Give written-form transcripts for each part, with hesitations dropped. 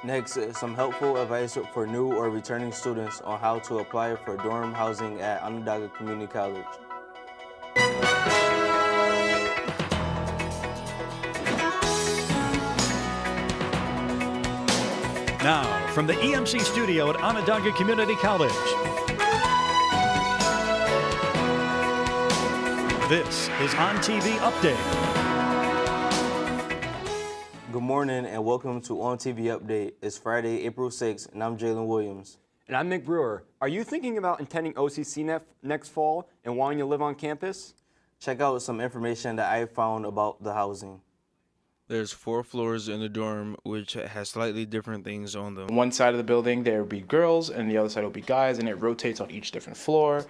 Next, some helpful advice for new or returning students on how to apply for dorm housing at Onondaga Community College. Now, from the EMC studio at Onondaga Community College, this is ONTV Update. Good morning and welcome to ONTV Update. It's Friday, April 6th, and I'm Jalen Williams. And I'm Nick Brewer. Are you thinking about attending OCC next fall and wanting to live on campus? Check out some information that I found about the housing. There's 4 floors in the dorm, which has slightly different things on them. On one side of the building, there will be girls, and the other side will be guys, and it rotates on each different floor.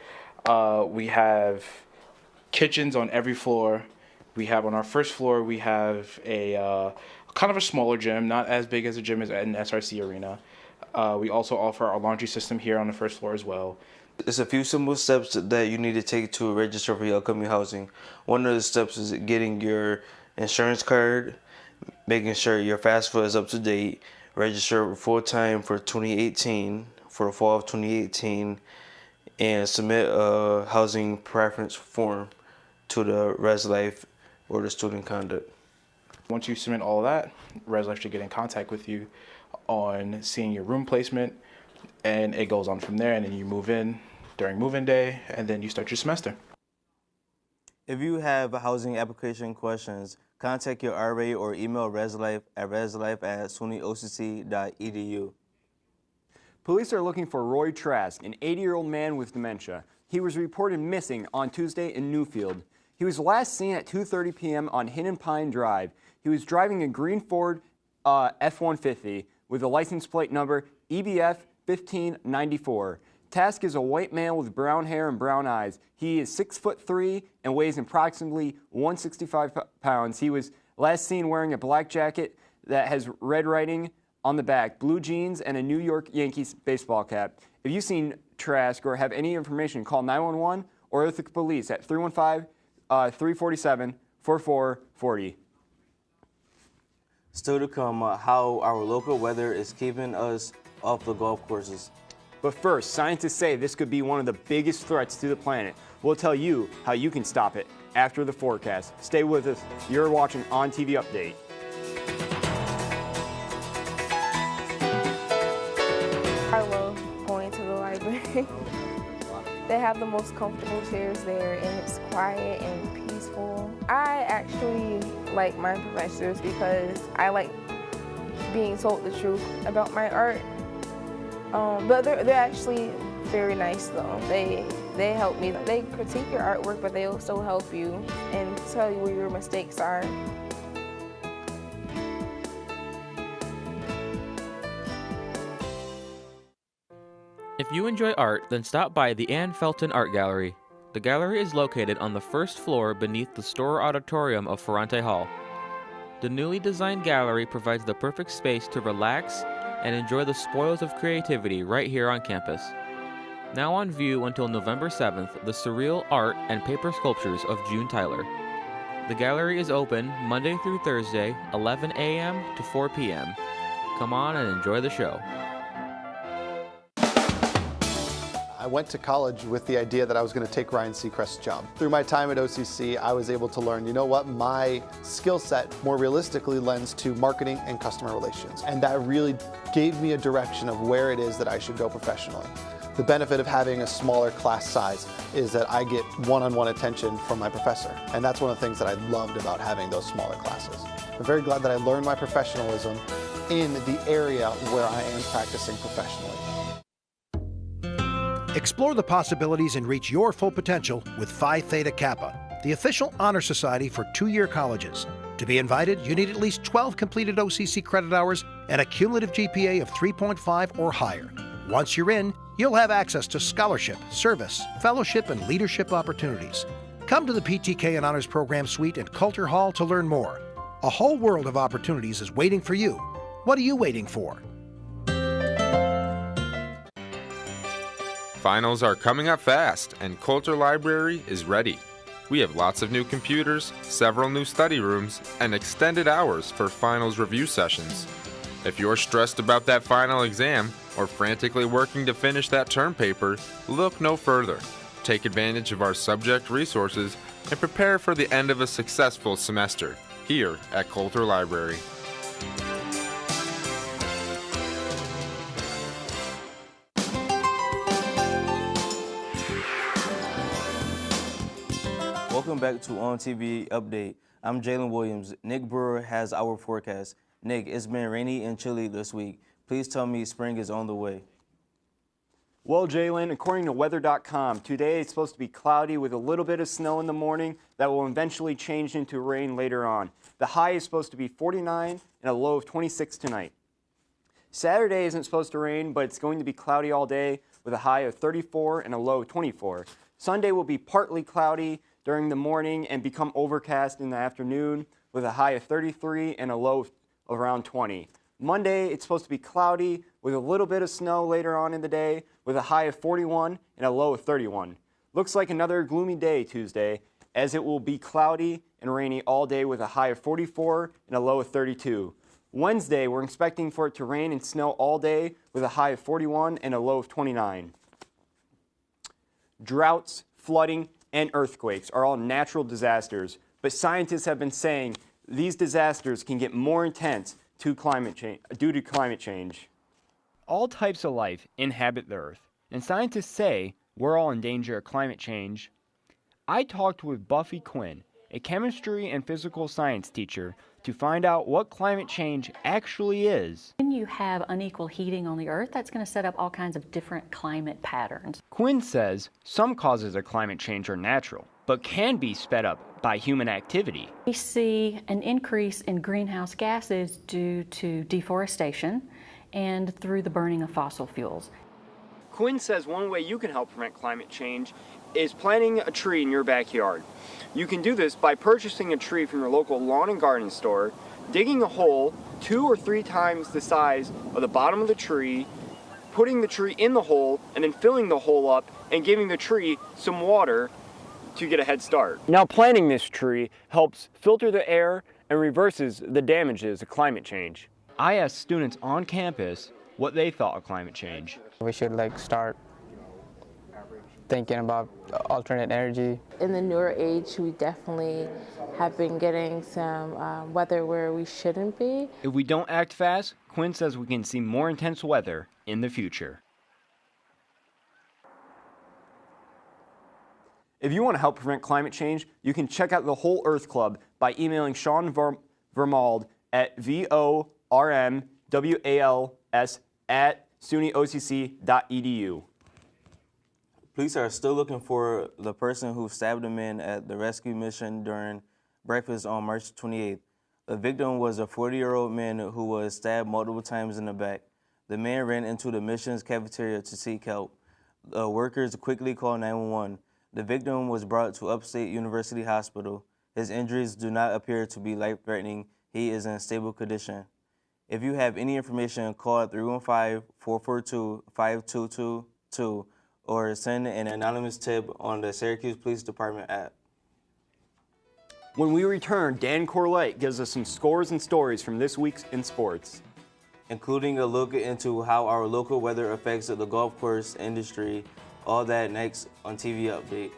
We have kitchens on every floor. We have on our first floor, we have a kind of a smaller gym, not as big as a gym as an SRC arena. We also offer our laundry system here on the first floor as well. There's a few simple steps that you need to take to register for your upcoming housing. One of the steps is getting your insurance card, making sure your FAFSA is up to date, register full-time for 2018, for the fall of 2018, and submit a housing preference form to the Res Life or the student conduct. Once you submit all of that, Res Life should get in contact with you on seeing your room placement, and it goes on from there, and then you move in during move-in day, and then you start your semester. If you have housing application questions, contact your RA or email reslife at reslife@sunyocc.edu. Police are looking for Roy Trask, an 80-year-old man with dementia. He was reported missing on Tuesday in Newfield. He was last seen at 2:30 p.m. on Hidden Pine Drive. He was driving a green Ford F-150 with a license plate number EBF 1594. Trask is a white man with brown hair and brown eyes. He is 6'3" and weighs approximately 165 pounds. He was last seen wearing a black jacket that has red writing on the back, blue jeans, and a New York Yankees baseball cap. If you've seen Trask or have any information, call 911 or Ithaca Police at 315-347-4440. Still to come, how our local weather is keeping us off the golf courses. But first, scientists say this could be one of the biggest threats to the planet. We'll tell you how you can stop it after the forecast. Stay with us. You're watching ONTV Update. I love going to the library. They have the most comfortable chairs there, and it's quiet and peaceful. I actually like my professors because I like being told the truth about my art. But they're actually very nice though. They help me. They critique your artwork, but they also help you and tell you where your mistakes are. If you enjoy art, then stop by the Ann Felton Art Gallery. The gallery is located on the first floor beneath the Storer Auditorium of Ferrante Hall. The newly designed gallery provides the perfect space to relax and enjoy the spoils of creativity right here on campus. Now on view until November 7th, the surreal art and paper sculptures of June Tyler. The gallery is open Monday through Thursday, 11 a.m. to 4 p.m. Come on and enjoy the show. I went to college with the idea that I was going to take Ryan Seacrest's job. Through my time at OCC, I was able to learn, you know what, my skill set more realistically lends to marketing and customer relations. And that really gave me a direction of where it is that I should go professionally. The benefit of having a smaller class size is that I get one-on-one attention from my professor. And that's one of the things that I loved about having those smaller classes. I'm very glad that I learned my professionalism in the area where I am practicing professionally. Explore the possibilities and reach your full potential with Phi Theta Kappa, the official honor society for two-year colleges. To be invited, you need at least 12 completed OCC credit hours and a cumulative GPA of 3.5 or higher. Once you're in, you'll have access to scholarship, service, fellowship, and leadership opportunities. Come to the PTK and Honors Program Suite at Coulter Hall to learn more. A whole world of opportunities is waiting for you. What are you waiting for? Finals are coming up fast, and Coulter Library is ready. We have lots of new computers, several new study rooms, and extended hours for finals review sessions. If you're stressed about that final exam or frantically working to finish that term paper, look no further. Take advantage of our subject resources and prepare for the end of a successful semester here at Coulter Library. Welcome back to ONTV Update. I'm Jalen Williams. Nick Brewer has our forecast. Nick, it's been rainy and chilly this week. Please tell me spring is on the way. Well, Jalen, according to weather.com, today it's supposed to be cloudy with a little bit of snow in the morning that will eventually change into rain later on. The high is supposed to be 49 and a low of 26 tonight. Saturday isn't supposed to rain, but it's going to be cloudy all day with a high of 34 and a low of 24. Sunday will be partly cloudy during the morning and become overcast in the afternoon with a high of 33 and a low of around 20. Monday, it's supposed to be cloudy with a little bit of snow later on in the day with a high of 41 and a low of 31. Looks like another gloomy day Tuesday, as it will be cloudy and rainy all day with a high of 44 and a low of 32. Wednesday, we're expecting for it to rain and snow all day with a high of 41 and a low of 29. Droughts, flooding, and earthquakes are all natural disasters, but scientists have been saying these disasters can get more intense due to climate change. All types of life inhabit the Earth, and scientists say we're all in danger of climate change. I talked with Buffy Quinn, a chemistry and physical science teacher, to find out what climate change actually is. When you have unequal heating on the Earth, that's going to set up all kinds of different climate patterns. Quinn says some causes of climate change are natural, but can be sped up by human activity. We see an increase in greenhouse gases due to deforestation and through the burning of fossil fuels. Quinn says one way you can help prevent climate change is planting a tree in your backyard. You can do this by purchasing a tree from your local lawn and garden store, digging a hole 2 or 3 times the size of the bottom of the tree, putting the tree in the hole, and then filling the hole up and giving the tree some water to get a head start. Now, planting this tree helps filter the air and reverses the damages of climate change. I asked students on campus what they thought of climate change. We should start thinking about alternate energy. In the newer age, we definitely have been getting some weather where we shouldn't be. If we don't act fast, Quinn says we can see more intense weather in the future. If you want to help prevent climate change, you can check out the Whole Earth Club by emailing Sean Vermald at vormals@sunyocc.edu. Police are still looking for the person who stabbed a man at the rescue mission during breakfast on March 28th. The victim was a 40-year-old man who was stabbed multiple times in the back. The man ran into the mission's cafeteria to seek help. The workers quickly called 911. The victim was brought to Upstate University Hospital. His injuries do not appear to be life-threatening. He is in stable condition. If you have any information, call 315-442-5222 or send an anonymous tip on the Syracuse Police Department app. When we return, Dan Corlett gives us some scores and stories from this week in sports, including a look into how our local weather affects the golf course industry. All that next on TV Update.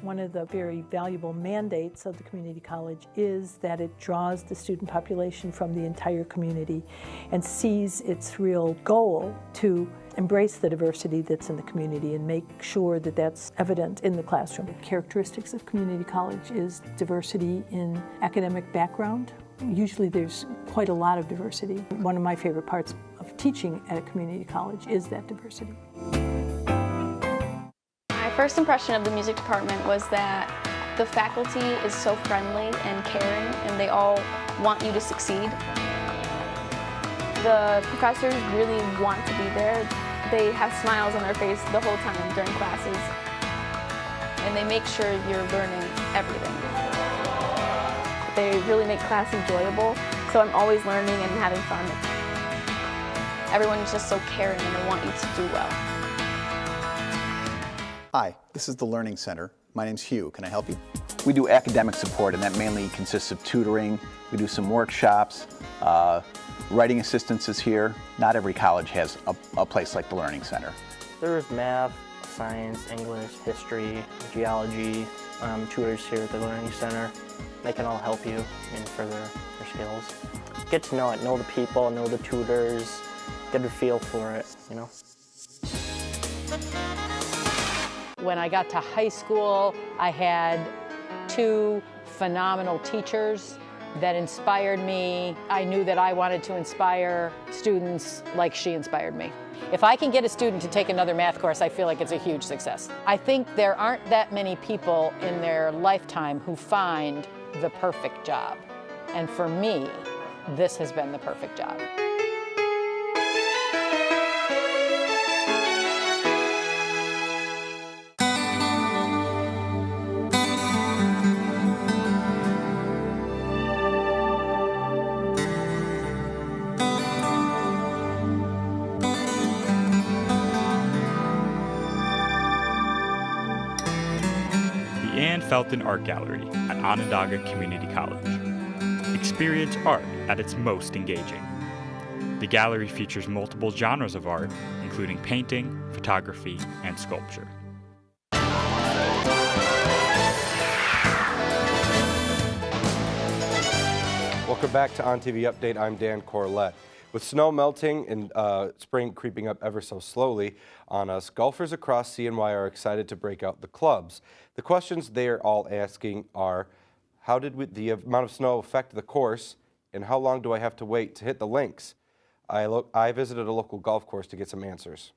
One of the very valuable mandates of the community college is that it draws the student population from the entire community and sees its real goal to embrace the diversity that's in the community and make sure that that's evident in the classroom. Characteristics of community college is diversity in academic background. Usually there's quite a lot of diversity. One of my favorite parts of teaching at a community college is that diversity. My first impression of the music department was that the faculty is so friendly and caring, and they all want you to succeed. The professors really want to be there. They have smiles on their face the whole time during classes, and they make sure you're learning everything. They really make class enjoyable, so I'm always learning and having fun. Everyone's just so caring and they want you to do well. Hi, this is the Learning Center. My name's Hugh. Can I help you? We do academic support, and that mainly consists of tutoring. We do some workshops. Writing assistance is here. Not every college has a place like the Learning Center. There's math, science, English, history, geology, tutors here at the Learning Center. They can all help you in further your skills. Get to know it, know the people, know the tutors, get a feel for it, you know. When I got to high school, I had 2 phenomenal teachers that inspired me. I knew that I wanted to inspire students like she inspired me. If I can get a student to take another math course, I feel like it's a huge success. I think there aren't that many people in their lifetime who find the perfect job. And for me, this has been the perfect job. Felton Art Gallery at Onondaga Community College. Experience art at its most engaging. The gallery features multiple genres of art, including painting, photography, and sculpture. Welcome back to ONTV Update. I'm Dan Corlett. With snow melting and spring creeping up ever so slowly on us, golfers across CNY are excited to break out the clubs. The questions they are all asking are, how did the amount of snow affect the course, and how long do I have to wait to hit the links? I visited a local golf course to get some answers.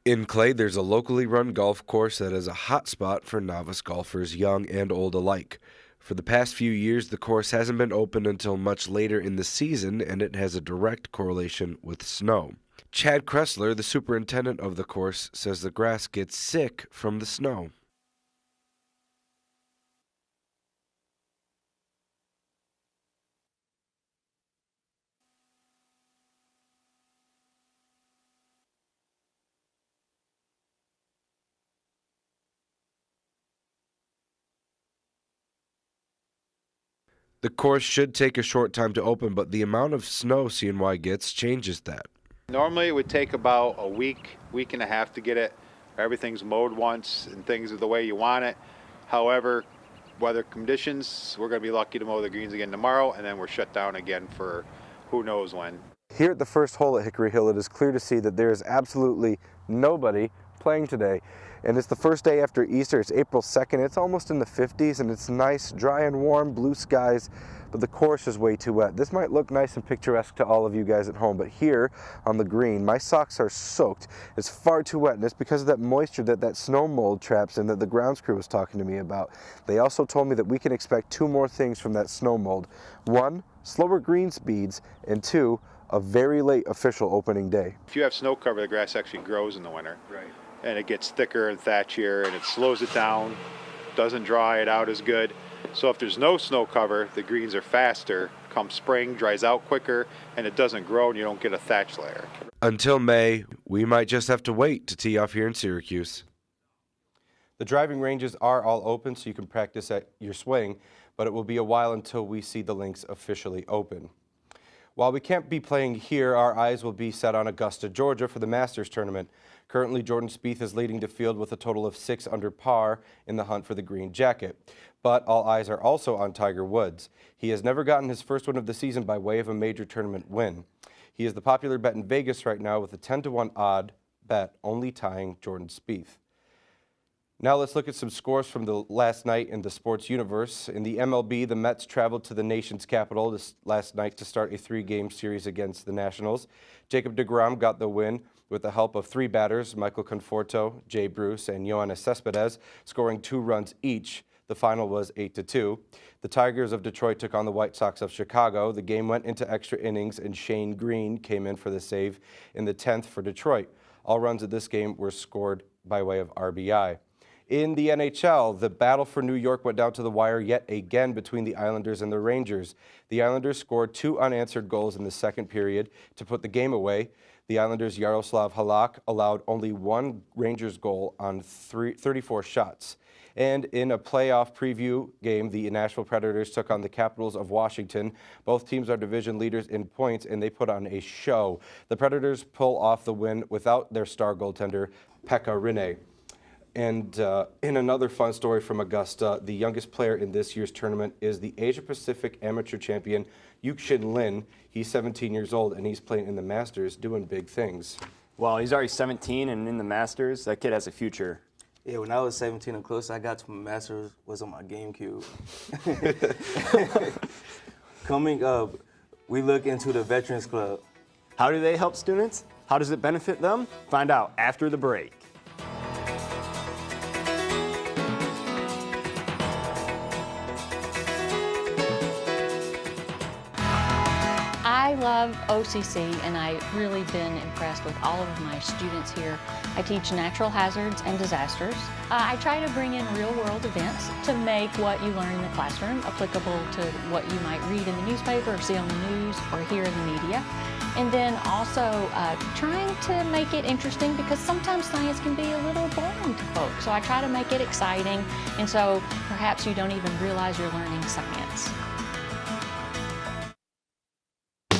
In Clay, there's a locally run golf course that is a hot spot for novice golfers, young and old alike. For the past few years, the course hasn't been open until much later in the season, and it has a direct correlation with snow. Chad Kressler, the superintendent of the course, says the grass gets sick from the snow. The course should take a short time to open, but the amount of snow CNY gets changes that. Normally it would take about a week and a half to get it. Everything's mowed once and things are the way you want it. However, weather conditions, we're going to be lucky to mow the greens again tomorrow, and then we're shut down again for who knows when. Here at the first hole at Hickory Hill, it is clear to see that there is absolutely nobody playing today. And it's the first day after Easter. It's April 2nd. It's almost in the 50s, and it's nice, dry and warm, blue skies, but the course is way too wet. This might look nice and picturesque to all of you guys at home, but here on the green, my socks are soaked. It's far too wet, and it's because of that moisture that snow mold traps in that the grounds crew was talking to me about. They also told me that we can expect 2 more things from that snow mold. 1, slower green speeds, and 2, a very late official opening day. If you have snow cover, the grass actually grows in the winter. Right. And it gets thicker and thatchier, and it slows it down, doesn't dry it out as good. So if there's no snow cover, the greens are faster. Come spring, dries out quicker, and it doesn't grow, and you don't get a thatch layer. Until May, we might just have to wait to tee off here in Syracuse. The driving ranges are all open, so you can practice at your swing, but it will be a while until we see the links officially open. While we can't be playing here, our eyes will be set on Augusta, Georgia for the Masters tournament. Currently, Jordan Spieth is leading the field with a total of 6 under par in the hunt for the green jacket. But all eyes are also on Tiger Woods. He has never gotten his first win of the season by way of a major tournament win. He is the popular bet in Vegas right now with a 10-to-1 odd bet, only tying Jordan Spieth. Now let's look at some scores from the last night in the sports universe. In the MLB, the Mets traveled to the nation's capital last night to start a 3-game series against the Nationals. Jacob deGrom got the win with the help of 3 batters, Michael Conforto, Jay Bruce, and Yoenis Cespedes, scoring 2 runs each. The final was 8-2. The Tigers of Detroit took on the White Sox of Chicago. The game went into extra innings, and Shane Green came in for the save in the 10th for Detroit. All runs of this game were scored by way of RBI. In the NHL, the battle for New York went down to the wire yet again between the Islanders and the Rangers. The Islanders scored 2 unanswered goals in the second period to put the game away. The Islanders' Yaroslav Halak allowed only 1 Rangers goal on 34 shots. And in a playoff preview game, the Nashville Predators took on the Capitals of Washington. Both teams are division leaders in points, and they put on a show. The Predators pull off the win without their star goaltender, Pekka Rinne. And in another fun story from Augusta, the youngest player in this year's tournament is the Asia Pacific amateur champion, Yuxin Lin. He's 17 years old, and he's playing in the Masters, doing big things. Well, he's already 17 and in the Masters. That kid has a future. Yeah, when I was 17, the closest I got to my Masters was on my GameCube. Coming up, we look into the Veterans Club. How do they help students? How does it benefit them? Find out after the break. I love OCC, and I've really been impressed with all of my students here. I teach natural hazards and disasters. I try to bring in real-world events to make what you learn in the classroom applicable to what you might read in the newspaper or see on the news or hear in the media. And then also trying to make it interesting, because sometimes science can be a little boring to folks. So I try to make it exciting, and so perhaps you don't even realize you're learning science.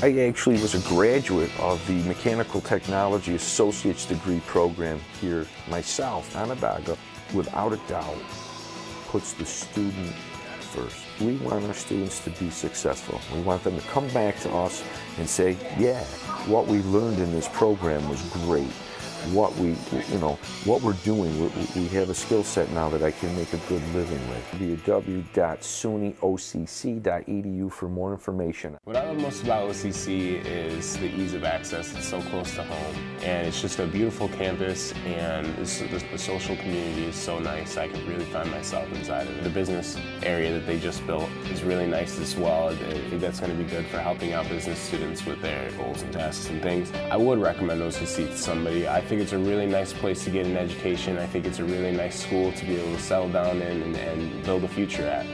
I actually was a graduate of the Mechanical Technology Associate's degree program here myself. Onondaga, without a doubt, puts the student first. We want our students to be successful. We want them to come back to us and say, yeah, what we learned in this program was great. What we're doing, we have a skill set now that I can make a good living with. www.sunyocc.edu for more information. What I love most about OCC is the ease of access. It's so close to home, and it's just a beautiful campus, and the social community is so nice. I can really find myself inside of it. The business area that they just built is really nice as well. I think that's going to be good for helping out business students with their goals and tasks and things. I would recommend OCC to somebody. I think it's a really nice place to get an education. I think it's a really nice school to be able to settle down in and build a future at.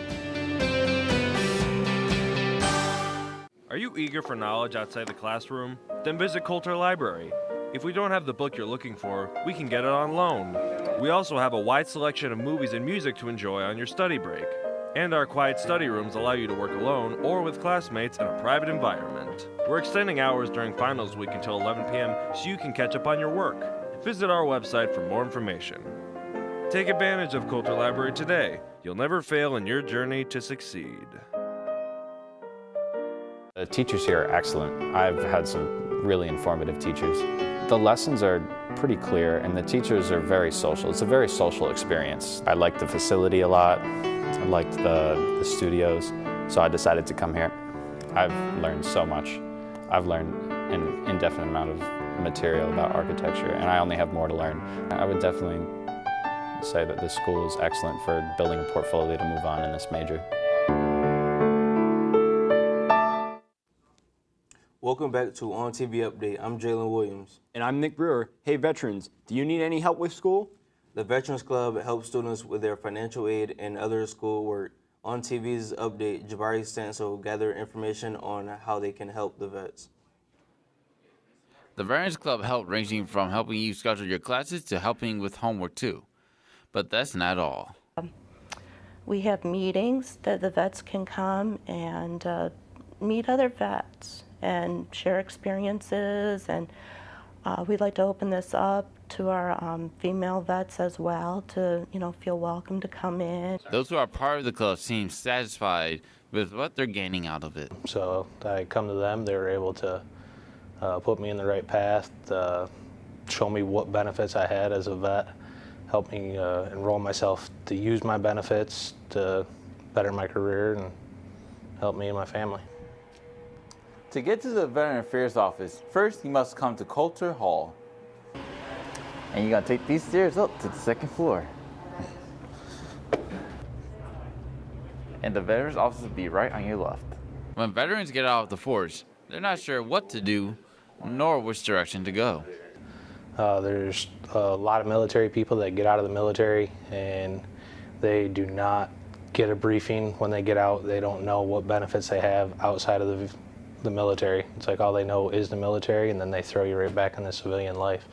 Are you eager for knowledge outside the classroom? Then visit Coulter Library. If we don't have the book you're looking for, we can get it on loan. We also have a wide selection of movies and music to enjoy on your study break. And our quiet study rooms allow you to work alone or with classmates in a private environment. We're extending hours during finals week until 11 p.m. so you can catch up on your work. Visit our website for more information. Take advantage of Coulter Library today. You'll never fail in your journey to succeed. The teachers here are excellent. I've had some really informative teachers. The lessons are pretty clear, and the teachers are very social. It's a very social experience. I like the facility a lot. I liked the studios, so I decided to come here. I've learned so much. I've learned an indefinite amount of material about architecture, and I only have more to learn. I would definitely say that this school is excellent for building a portfolio to move on in this major. Welcome back to ONTV Update. I'm Jalen Williams. And I'm Nick Brewer. Hey veterans, do you need any help with school? The Veterans Club helps students with their financial aid and other schoolwork. On TV's update, Jabari Stansel gathered information on how they can help the vets. The Veterans Club help ranging from helping you schedule your classes to helping with homework too. But that's not all. We have meetings that the vets can come and meet other vets and share experiences, and we'd like to open this up to our female vets as well to, feel welcome to come in. Those who are part of the club seem satisfied with what they're gaining out of it. So I come to them, they were able to put me in the right path, show me what benefits I had as a vet, help me enroll myself to use my benefits to better my career and help me and my family. To get to the Veteran Affairs office, first you must come to Coulter Hall. And you're gonna take these stairs up to the second floor. And the veterans office will be right on your left. When veterans get out of the force, they're not sure what to do nor which direction to go. There's a lot of military people that get out of the military and they do not get a briefing when they get out. They don't know what benefits they have outside of the military. It's like all they know is the military, and then they throw you right back into civilian life.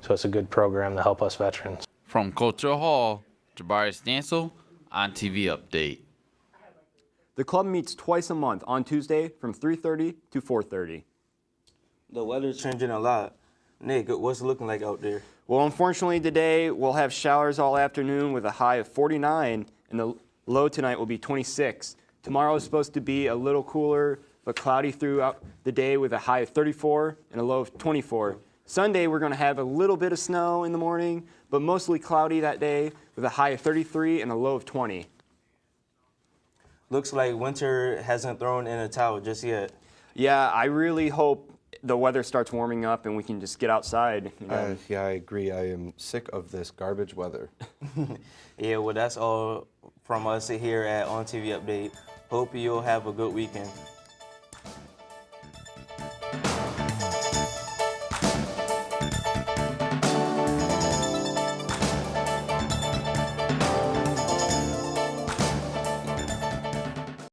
So it's a good program to help us veterans. From Culture Hall, Jabari Stancil, ONTV Update. The club meets twice a month on Tuesday from 3:30 to 4:30. The weather's changing a lot. Nick, what's it looking like out there? Well, unfortunately today we'll have showers all afternoon with a high of 49, and the low tonight will be 26. Tomorrow is supposed to be a little cooler, but cloudy throughout the day with a high of 34 and a low of 24. Sunday we're going to have a little bit of snow in the morning, but mostly cloudy that day with a high of 33 and a low of 20. Looks like winter hasn't thrown in a towel just yet. Yeah, I really hope the weather starts warming up and we can just get outside. You know? Yeah, I agree. I am sick of this garbage weather. Yeah, well, that's all from us here at ONTV Update. Hope you'll have a good weekend.